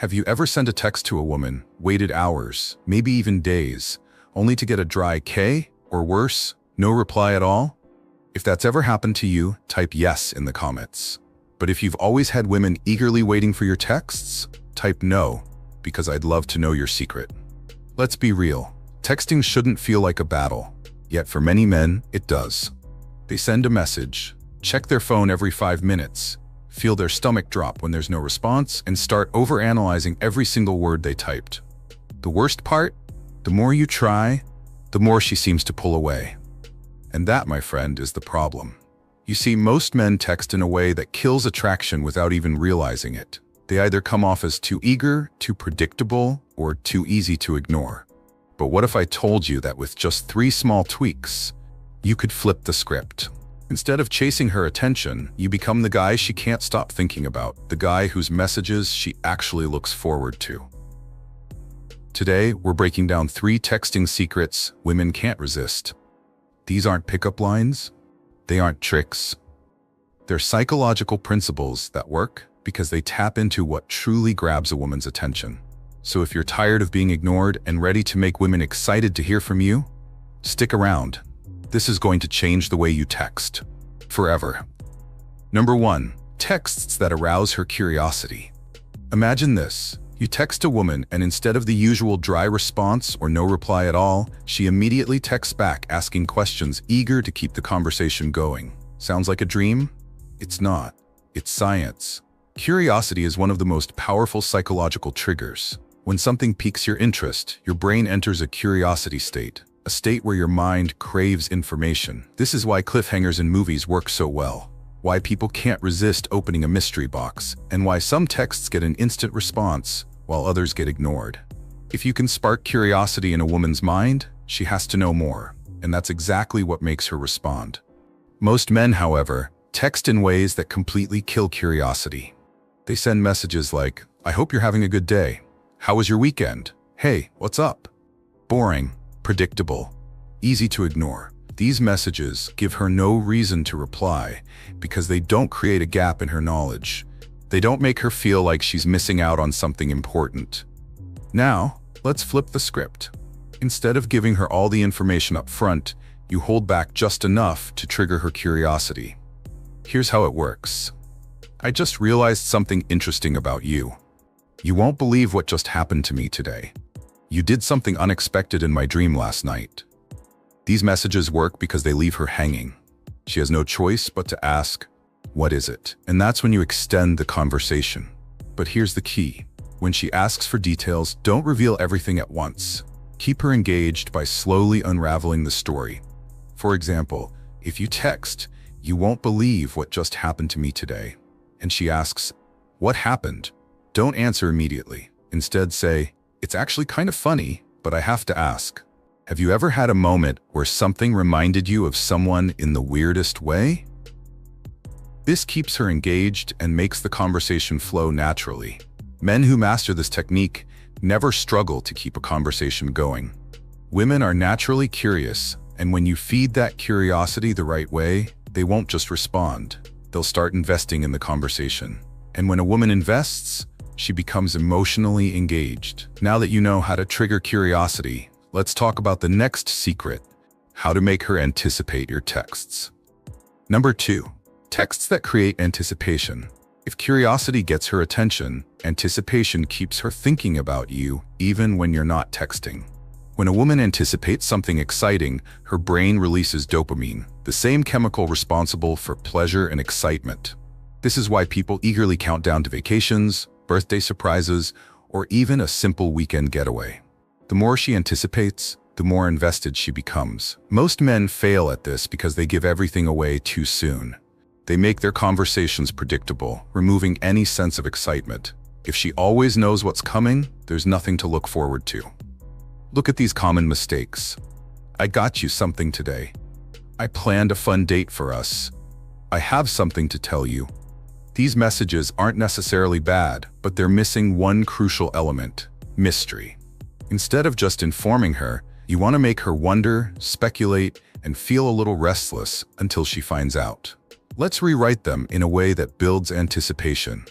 Have you ever sent a text to a woman, waited hours, maybe even days, only to get a dry K, or worse, no reply at all? If that's ever happened to you, type yes in the comments. But if you've always had women eagerly waiting for your texts, type no, because I'd love to know your secret. Let's be real, texting shouldn't feel like a battle, yet for many men, it does. They send a message, check their phone every 5 minutes, feel their stomach drop when there's no response, and start overanalyzing every single word they typed. The worst part? The more you try, the more she seems to pull away. And that, my friend, is the problem. You see, most men text in a way that kills attraction without even realizing it. They either come off as too eager, too predictable, or too easy to ignore. But what if I told you that with just 3 small tweaks, you could flip the script? Instead of chasing her attention, you become the guy she can't stop thinking about, the guy whose messages she actually looks forward to. Today, we're breaking down 3 texting secrets women can't resist. These aren't pickup lines. They aren't tricks. They're psychological principles that work because they tap into what truly grabs a woman's attention. So if you're tired of being ignored and ready to make women excited to hear from you, stick around. This is going to change the way you text. Forever. Number 1. Texts that arouse her curiosity. Imagine this. You text a woman and instead of the usual dry response or no reply at all, she immediately texts back asking questions, eager to keep the conversation going. Sounds like a dream? It's not. It's science. Curiosity is one of the most powerful psychological triggers. When something piques your interest, your brain enters a curiosity state. A state where your mind craves information. This is why cliffhangers in movies work so well, why people can't resist opening a mystery box, and why some texts get an instant response while others get ignored. If you can spark curiosity in a woman's mind, she has to know more, and that's exactly what makes her respond. Most men, however, text in ways that completely kill curiosity. They send messages like, "I hope you're having a good day. How was your weekend? Hey, what's up?" Boring. Predictable, easy to ignore. These messages give her no reason to reply because they don't create a gap in her knowledge. They don't make her feel like she's missing out on something important. Now, let's flip the script. Instead of giving her all the information up front, you hold back just enough to trigger her curiosity. Here's how it works. I just realized something interesting about you. You won't believe what just happened to me today. You did something unexpected in my dream last night. These messages work because they leave her hanging. She has no choice but to ask, "What is it?" And that's when you extend the conversation. But here's the key. When she asks for details, don't reveal everything at once. Keep her engaged by slowly unraveling the story. For example, if you text, "You won't believe what just happened to me today," and she asks, "What happened?" Don't answer immediately. Instead say, "It's actually kind of funny, but I have to ask. Have you ever had a moment where something reminded you of someone in the weirdest way?" This keeps her engaged and makes the conversation flow naturally. Men who master this technique never struggle to keep a conversation going. Women are naturally curious, and when you feed that curiosity the right way, they won't just respond. They'll start investing in the conversation. And when a woman invests, she becomes emotionally engaged. Now that you know how to trigger curiosity, let's talk about the next secret, how to make her anticipate your texts. Number 2, texts that create anticipation. If curiosity gets her attention, anticipation keeps her thinking about you even when you're not texting. When a woman anticipates something exciting, her brain releases dopamine, the same chemical responsible for pleasure and excitement. This is why people eagerly count down to vacations, birthday surprises, or even a simple weekend getaway. The more she anticipates, the more invested she becomes. Most men fail at this because they give everything away too soon. They make their conversations predictable, removing any sense of excitement. If she always knows what's coming, there's nothing to look forward to. Look at these common mistakes. "I got you something today." "I planned a fun date for us." "I have something to tell you." These messages aren't necessarily bad, but they're missing one crucial element: mystery. Instead of just informing her, you want to make her wonder, speculate, and feel a little restless until she finds out. Let's rewrite them in a way that builds anticipation.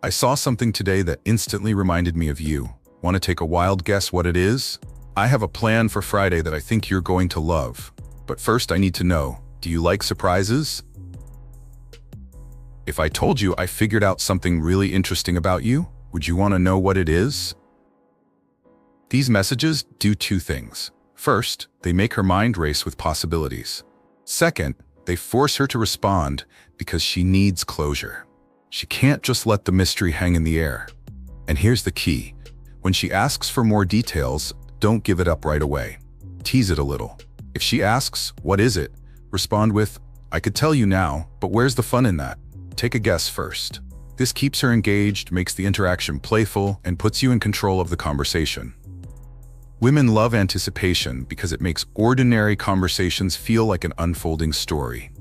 I saw something today that instantly reminded me of you. Want to take a wild guess what it is? I have a plan for Friday that I think you're going to love. But first I need to know, do you like surprises? If I told you I figured out something really interesting about you, would you want to know what it is? These messages do two things. First, they make her mind race with possibilities. Second, they force her to respond because she needs closure. She can't just let the mystery hang in the air. And here's the key. When she asks for more details, don't give it up right away. Tease it a little. If she asks, "What is it?" respond with, "I could tell you now, but where's the fun in that?" Take a guess first. This keeps her engaged, makes the interaction playful, and puts you in control of the conversation. Women love anticipation because it makes ordinary conversations feel like an unfolding story.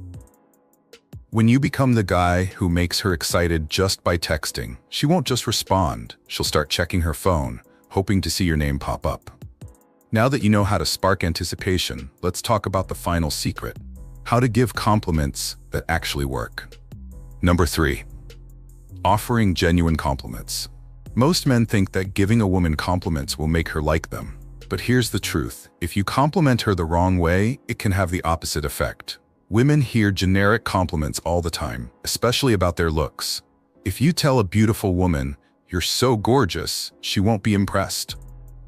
When you become the guy who makes her excited just by texting, she won't just respond, she'll start checking her phone, hoping to see your name pop up. Now that you know how to spark anticipation, let's talk about the final secret: how to give compliments that actually work. Number 3. Offering genuine compliments. Most men think that giving a woman compliments will make her like them. But here's the truth. If you compliment her the wrong way, it can have the opposite effect. Women hear generic compliments all the time, especially about their looks. If you tell a beautiful woman, "You're so gorgeous," she won't be impressed.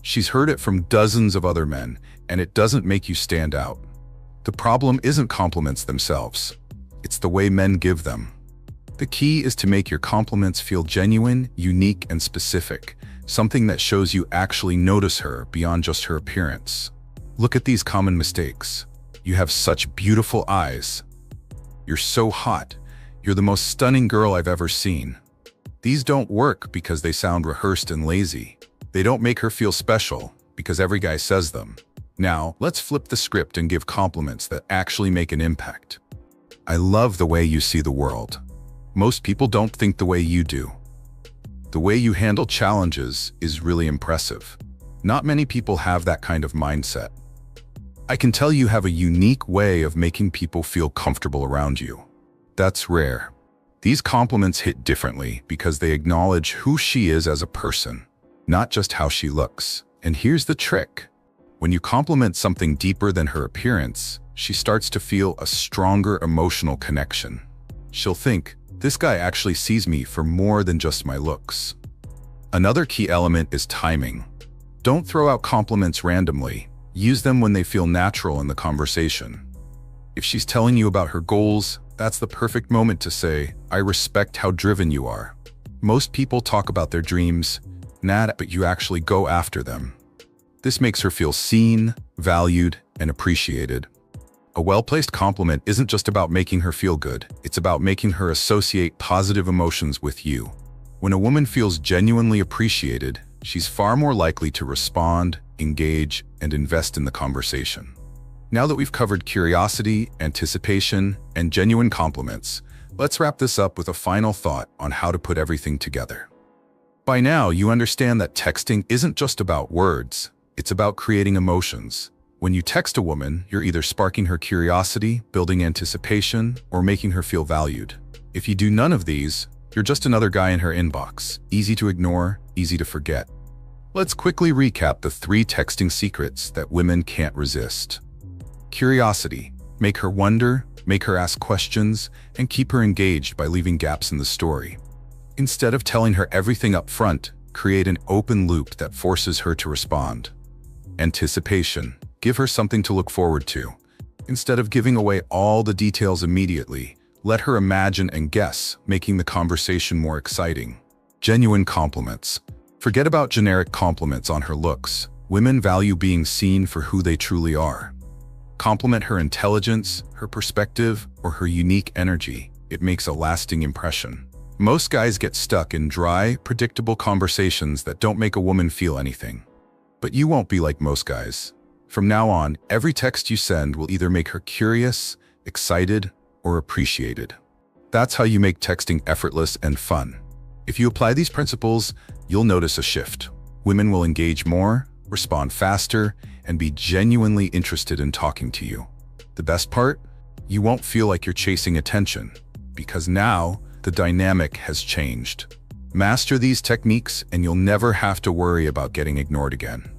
She's heard it from dozens of other men, and it doesn't make you stand out. The problem isn't compliments themselves. It's the way men give them. The key is to make your compliments feel genuine, unique, and specific, something that shows you actually notice her beyond just her appearance. Look at these common mistakes. "You have such beautiful eyes." "You're so hot." "You're the most stunning girl I've ever seen." These don't work because they sound rehearsed and lazy. They don't make her feel special because every guy says them. Now, let's flip the script and give compliments that actually make an impact. "I love the way you see the world." Most people don't think the way you do. "The way you handle challenges is really impressive." Not many people have that kind of mindset. "I can tell you have a unique way of making people feel comfortable around you." That's rare. These compliments hit differently because they acknowledge who she is as a person, not just how she looks. And here's the trick. When you compliment something deeper than her appearance, she starts to feel a stronger emotional connection. She'll think, "This guy actually sees me for more than just my looks." Another key element is timing. Don't throw out compliments randomly. Use them when they feel natural in the conversation. If she's telling you about her goals, that's the perfect moment to say, "I respect how driven you are." Most people talk about their dreams, but you actually go after them. This makes her feel seen, valued, and appreciated. A well-placed compliment isn't just about making her feel good, it's about making her associate positive emotions with you. When a woman feels genuinely appreciated, she's far more likely to respond, engage, and invest in the conversation. Now that we've covered curiosity, anticipation, and genuine compliments, let's wrap this up with a final thought on how to put everything together. By now, you understand that texting isn't just about words, it's about creating emotions. When you text a woman, you're either sparking her curiosity, building anticipation, or making her feel valued. If you do none of these, you're just another guy in her inbox, easy to ignore, easy to forget. Let's quickly recap the 3 texting secrets that women can't resist. Curiosity. Make her wonder, make her ask questions, and keep her engaged by leaving gaps in the story. Instead of telling her everything up front, create an open loop that forces her to respond. Anticipation. Give her something to look forward to. Instead of giving away all the details immediately, let her imagine and guess, making the conversation more exciting. Genuine compliments. Forget about generic compliments on her looks. Women value being seen for who they truly are. Compliment her intelligence, her perspective, or her unique energy. It makes a lasting impression. Most guys get stuck in dry, predictable conversations that don't make a woman feel anything. But you won't be like most guys. From now on, every text you send will either make her curious, excited, or appreciated. That's how you make texting effortless and fun. If you apply these principles, you'll notice a shift. Women will engage more, respond faster, and be genuinely interested in talking to you. The best part? You won't feel like you're chasing attention, because now the dynamic has changed. Master these techniques and you'll never have to worry about getting ignored again.